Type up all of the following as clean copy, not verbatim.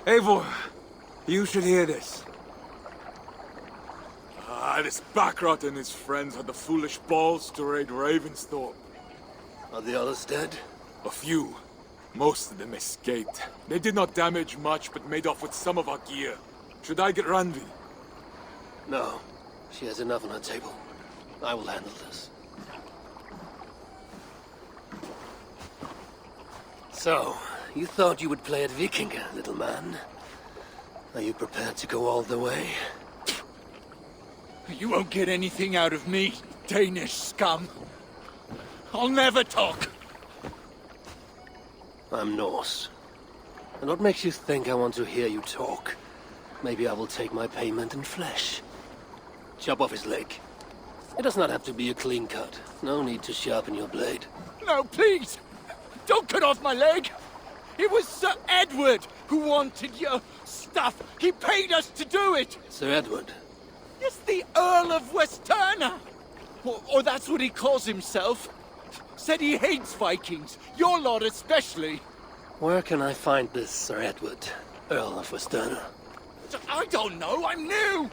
Eivor, you should hear this. This Backrot and his friends had the foolish balls to raid Ravensthorpe. Are the others dead? A few. Most of them escaped. They did not damage much, but made off with some of our gear. Should I get Randvi? No. She has enough on her table. I will handle this. So, you thought you would play at Vikinga, little man? Are you prepared to go all the way? You won't get anything out of me, Danish scum. I'll never talk. I'm Norse. And what makes you think I want to hear you talk? Maybe I will take my payment in flesh. Chop off his leg. It does not have to be a clean cut. No need to sharpen your blade. No, please! Don't cut off my leg! It was Sir Edward who wanted your stuff. He paid us to do it! Sir Edward? Yes, the Earl of Westerna! Or that's what he calls himself. Said he hates Vikings, your lot especially. Where can I find this Sir Edward, Earl of Westerna? I don't know, I'm new!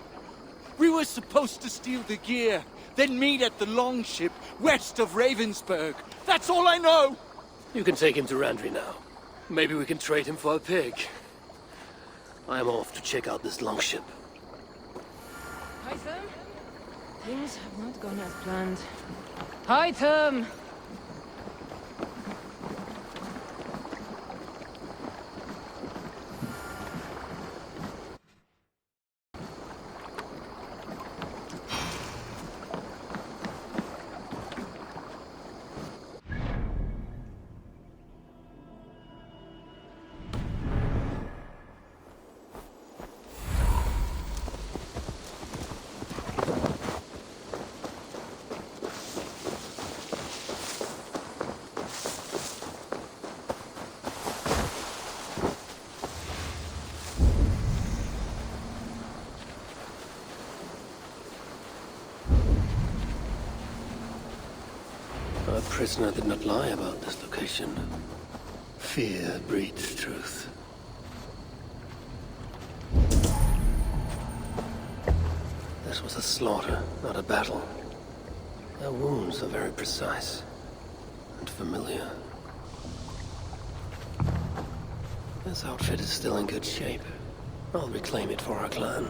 We were supposed to steal the gear, then meet at the longship west of Ravensburg. That's all I know! You can take him to Randvi now. Maybe we can trade him for a pig. I am off to check out this longship. Hytham? Things have not gone as planned. Hytham! Our prisoner did not lie about this location. Fear breeds truth. This was a slaughter, not a battle. Their wounds are very precise and familiar. This outfit is still in good shape. I'll reclaim it for our clan.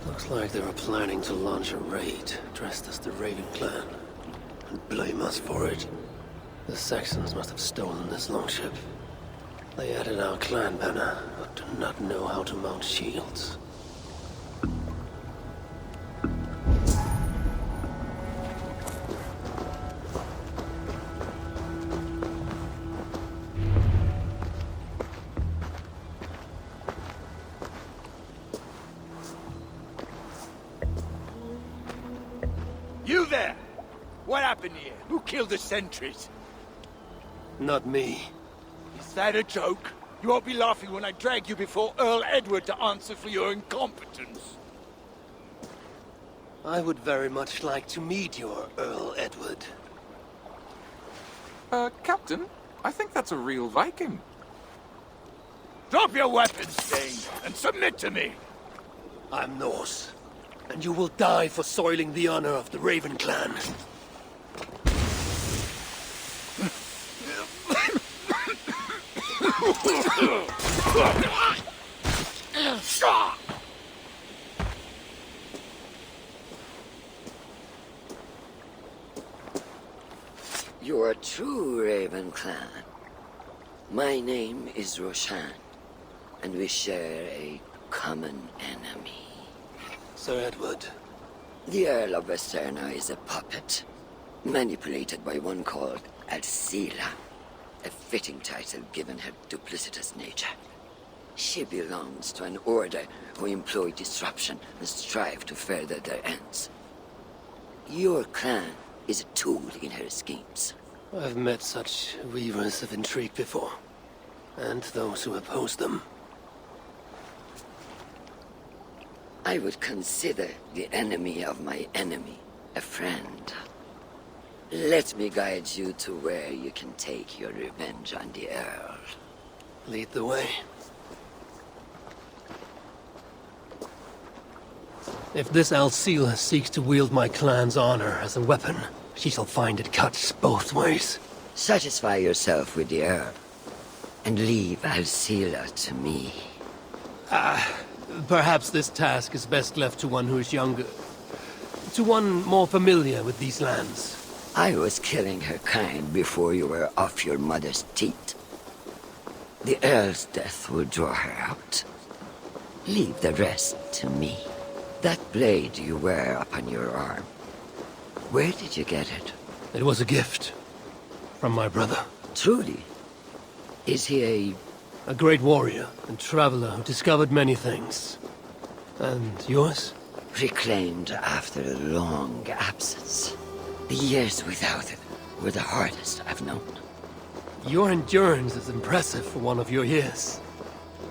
Looks like they were planning to launch a raid, dressed as the Raven clan, and blame us for it. The Saxons must have stolen this longship. They added our clan banner, but do not know how to mount shields. You there! What happened here? Who killed the sentries? Not me. Is that a joke? You won't be laughing when I drag you before Earl Edward to answer for your incompetence. I would very much like to meet your Earl Edward. Captain, I think that's a real Viking. Drop your weapons, Dane, and submit to me! I'm Norse, and you will die for soiling the honor of the Raven clan. You're a true Raven clan. My name is Roshan, and we share a common enemy. Sir Edward. The Earl of Westerna is a puppet, manipulated by one called Alcila, a fitting title given her duplicitous nature. She belongs to an order who employ disruption and strive to further their ends. Your clan is a tool in her schemes. I've met such weavers of intrigue before. and those who oppose them. I would consider the enemy of my enemy a friend. Let me guide you to where you can take your revenge on the Earl. Lead the way. If this Alcila seeks to wield my clan's honor as a weapon, she shall find it cuts both ways. Satisfy yourself with the Earl, and leave Alcila to me. Perhaps this task is best left to one who is younger. To one more familiar with these lands. I was killing her kind before you were off your mother's teat. The Earl's death will draw her out. Leave the rest to me. That blade you wear upon your arm, where did you get it? It was a gift. From my brother. Truly? Is he A great warrior and traveler who discovered many things. And yours? reclaimed after a long absence? The years without it were the hardest I've known. Your endurance is impressive for one of your years.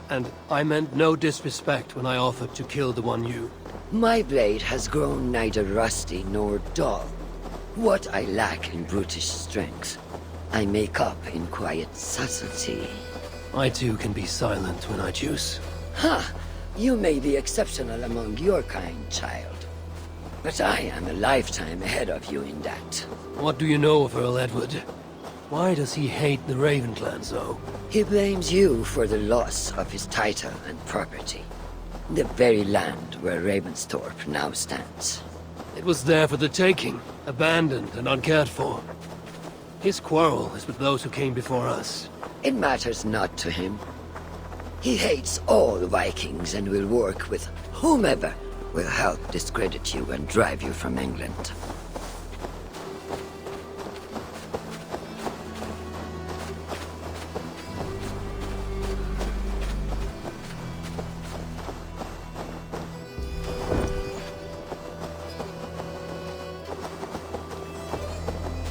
And I meant no disrespect when I offered to kill the one you... My blade has grown neither rusty nor dull. What I lack in brutish strength, I make up in quiet subtlety. I too can be silent when I choose. Ha! You may be exceptional among your kind, child. But I am a lifetime ahead of you in that. What do you know of Earl Edward? Why does he hate the Raven clan so? He blames you for the loss of his title and property. The very land where Ravensthorpe now stands. It was there for the taking, abandoned and uncared for. His quarrel is with those who came before us. It matters not to him. He hates all Vikings and will work with whomever will help discredit you and drive you from England.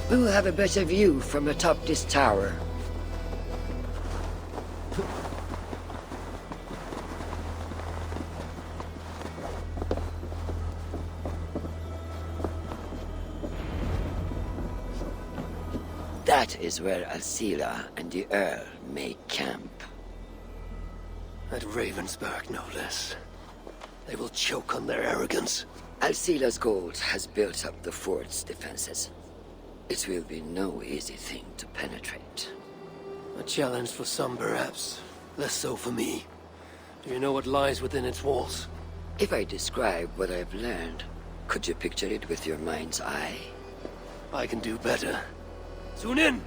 We will have a better view from atop this tower. That is where Alcila and the Earl may camp. At Ravensburg, no less. They will choke on their arrogance. Alcila's gold has built up the fort's defenses. It will be no easy thing to penetrate. A challenge for some, perhaps. Less so for me. Do you know what lies within its walls? If I describe what I've learned, could you picture it with your mind's eye? I can do better. Tune in!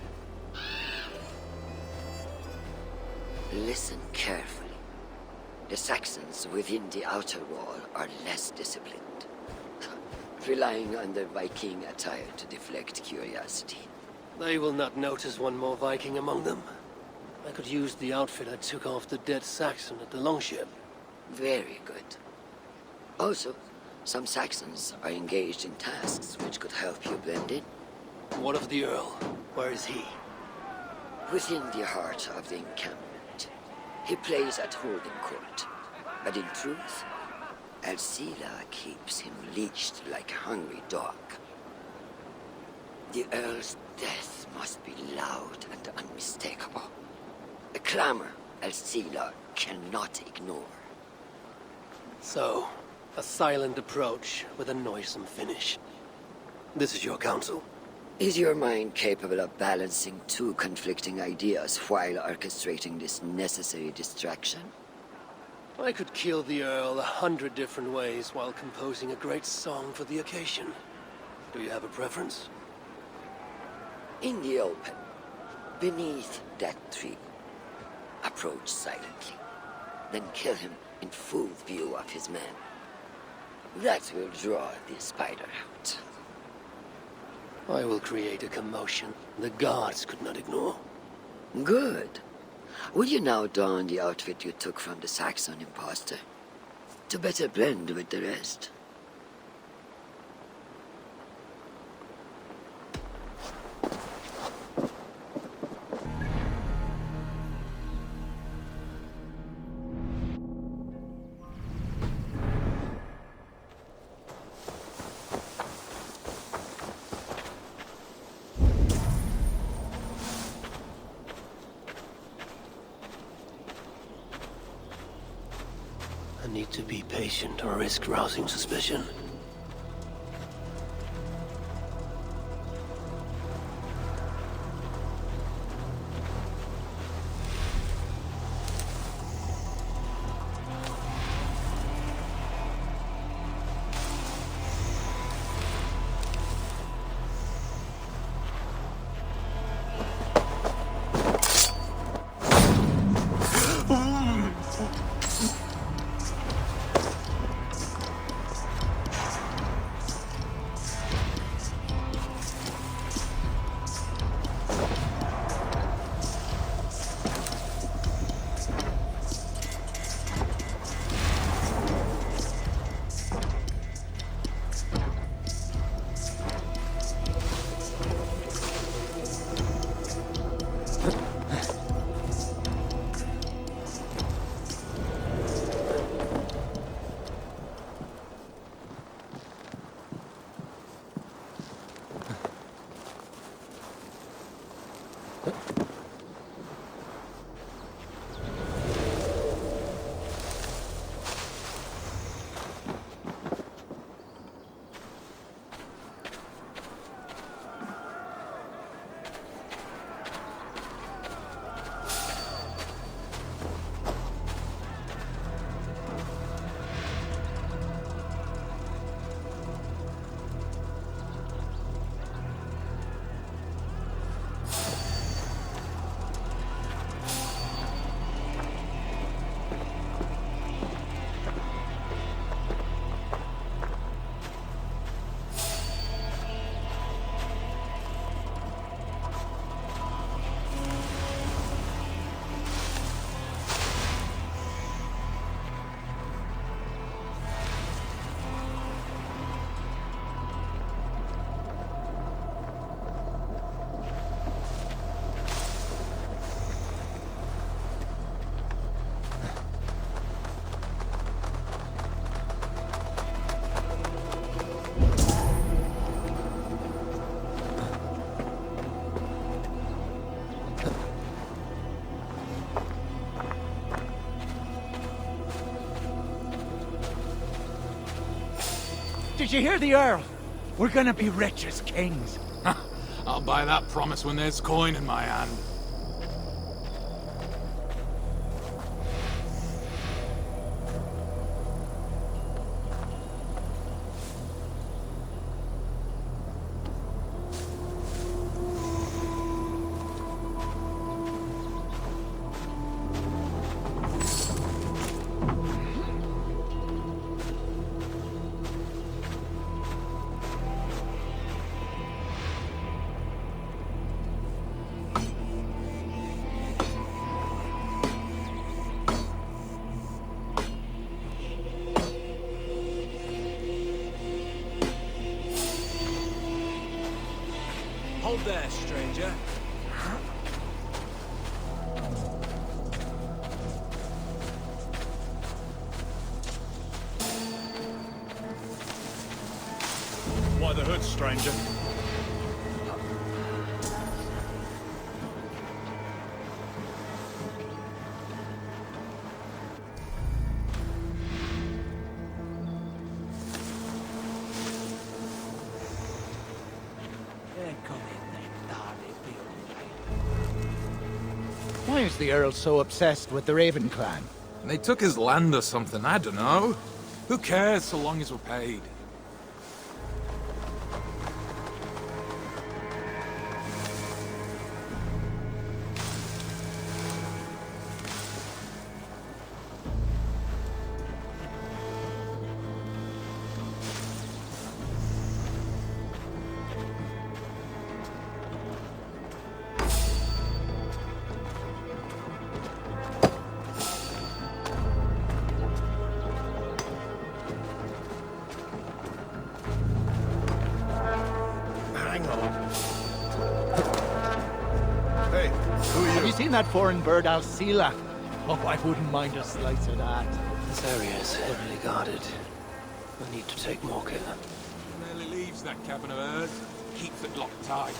Listen carefully. The Saxons within the outer wall are less disciplined, relying on their Viking attire to deflect curiosity. They will not notice one more Viking among them. I could use the outfit I took off the dead Saxon at the longship. Very good. Also, some Saxons are engaged in tasks which could help you blend in. What of the Earl? Where is he? Within the heart of the encampment, he plays at holding court. But in truth, Alcila keeps him leashed like a hungry dog. The Earl's death must be loud and unmistakable. A clamor Alcila cannot ignore. So, a silent approach with a noisome finish. This is your counsel. Is your mind capable of balancing two conflicting ideas while orchestrating this necessary distraction? I could kill the Earl 100 different ways while composing a great song for the occasion. Do you have a preference? In the open, beneath that tree, approach silently, then kill him in full view of his men. That will draw the spider out. I will create a commotion the gods could not ignore. Good. Will you now don the outfit you took from the Saxon imposter? To better blend with the rest. need to be patient or risk rousing suspicion. Did you hear the Earl? We're gonna be rich as kings. I'll buy that promise when there's coin in my hand. Hold there, stranger. Why the hood, stranger? Why is the Earl so obsessed with the Raven clan? They took his land or something, I don't know. Who cares so long as we're paid? Have you seen that foreign bird, Alcila? Oh, I wouldn't mind a slice of that. This area is heavily guarded. I need to take more care. Rarely leaves that cabin of hers. Keeps it locked tight.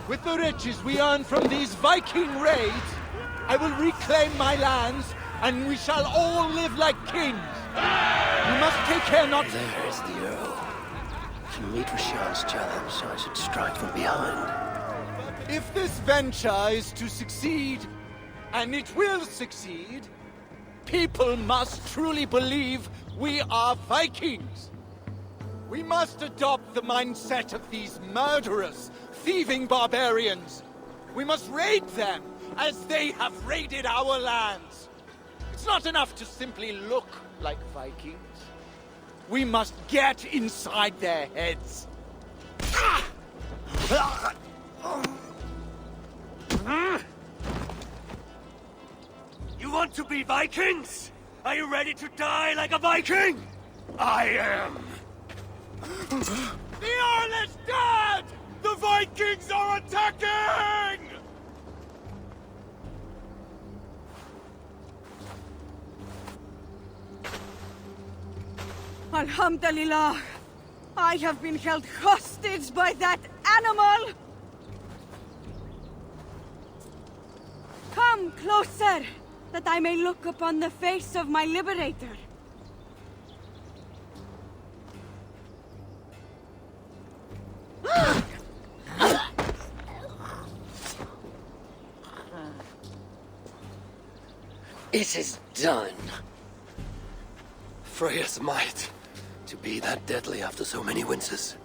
With the riches we earn from these Viking raids, I will reclaim my lands, and we shall all live like kings. We must take care not to... There is the Earl. If you meet Rasharn's challenge, I should strike from behind. If this venture is to succeed, and it will succeed, people must truly believe we are Vikings. We must adopt the mindset of these murderous, thieving barbarians. We must raid them as they have raided our lands. It's not enough to simply look like Vikings. We must get inside their heads. You want to be Vikings? Are you ready to die like a Viking? I am. The Earl is dead! The Vikings are attacking! Alhamdulillah! I have been held hostage by that animal! Come closer, that I may look upon the face of my liberator. It is done. Freya's might. To be that deadly after so many winces.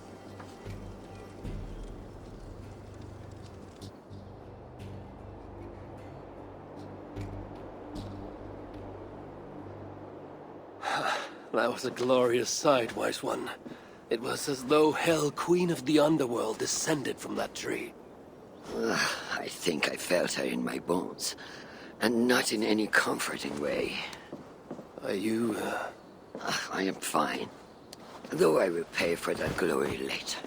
That was a glorious sight, Wise One. It was as though Hell, Queen of the Underworld, descended from that tree. I think I felt her in my bones, and not in any comforting way. Are you, I am fine, though I will pay for that glory later.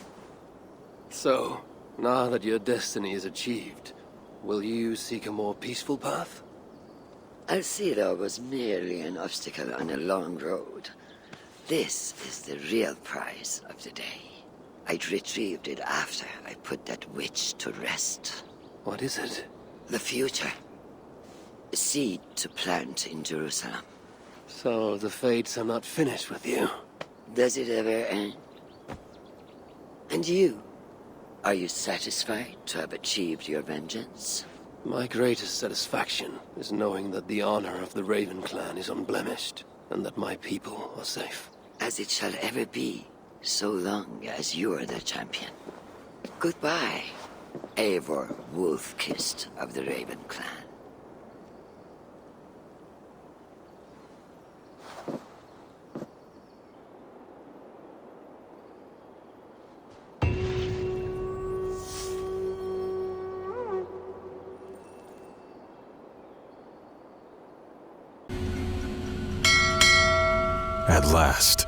So, now that your destiny is achieved, will you seek a more peaceful path? Alcira was merely an obstacle on a long road. This is the real prize of the day. I'd retrieved it after I put that witch to rest. What is it? The future. A seed to plant in Jerusalem. So the fates are not finished with you. Does it ever end? And you? Are you satisfied to have achieved your vengeance? My greatest satisfaction is knowing that the honor of the Raven clan is unblemished, and that my people are safe. As it shall ever be, so long as you're the champion. Goodbye, Eivor Wolf-Kissed of the Raven clan. At last,